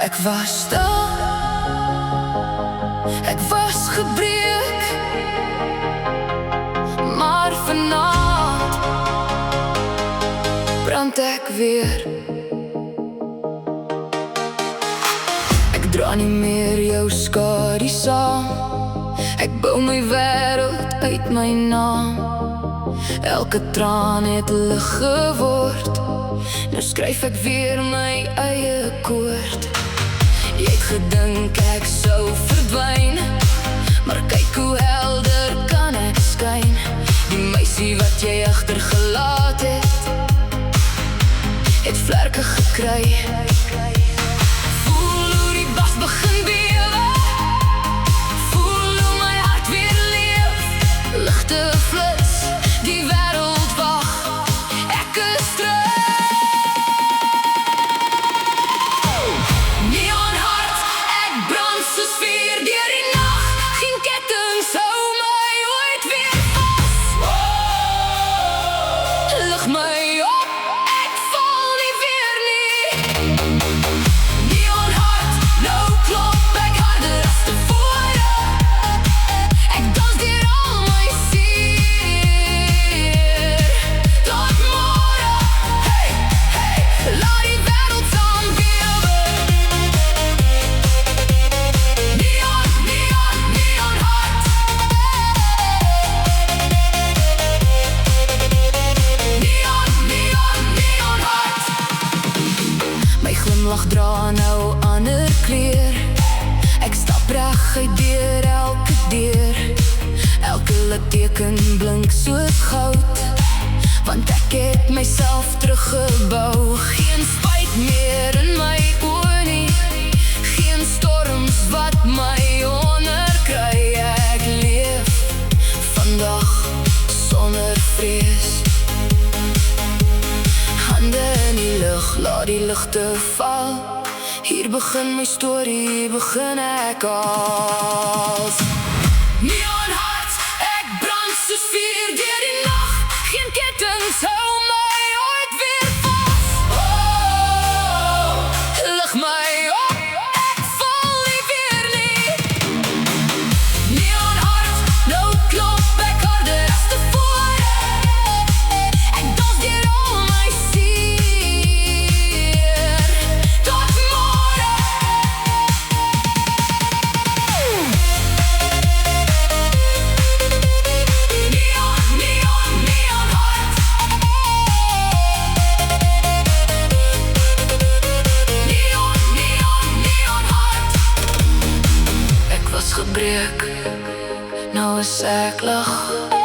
Ek was stil, ek was gebreek, maar vanaand brand ek weer. Ek dra nie meer jou skadu saam, ek bou my wêreld uit my naam. Elke traan het lig geword, nou skryf ek weer my eie koord. Jy het gedink ek sou verdwyn, maar kyk hoe helder kan ek skyn. Die meisie wat jy agtergelaat het vlerke gekry. Voel hoe die was begin bewe, voel hoe my hart weer leef. Ligte flits, die wêreld wag, ek is terug. Lag dra nou ander kleur, ek stap reg uit deur elke deur. Elke litteken blink soos goud, want ek het myself teruggebou. Geen spyt meer in my oë nie, geen storms wat my onderkry. Ek leef vandag sonder vrees, hande in die lug, laat die ligte val. Hier begin my storie, begin ek als neonhart, ek brand soos vuur deur die nag. Geen kettinge hou my ooit weer vas. Oh, lig my op, ek val nie weer nie. Neonhart, nou klop ek harder as tevore. Ek dans deur al my gebreek, nou is ek lig.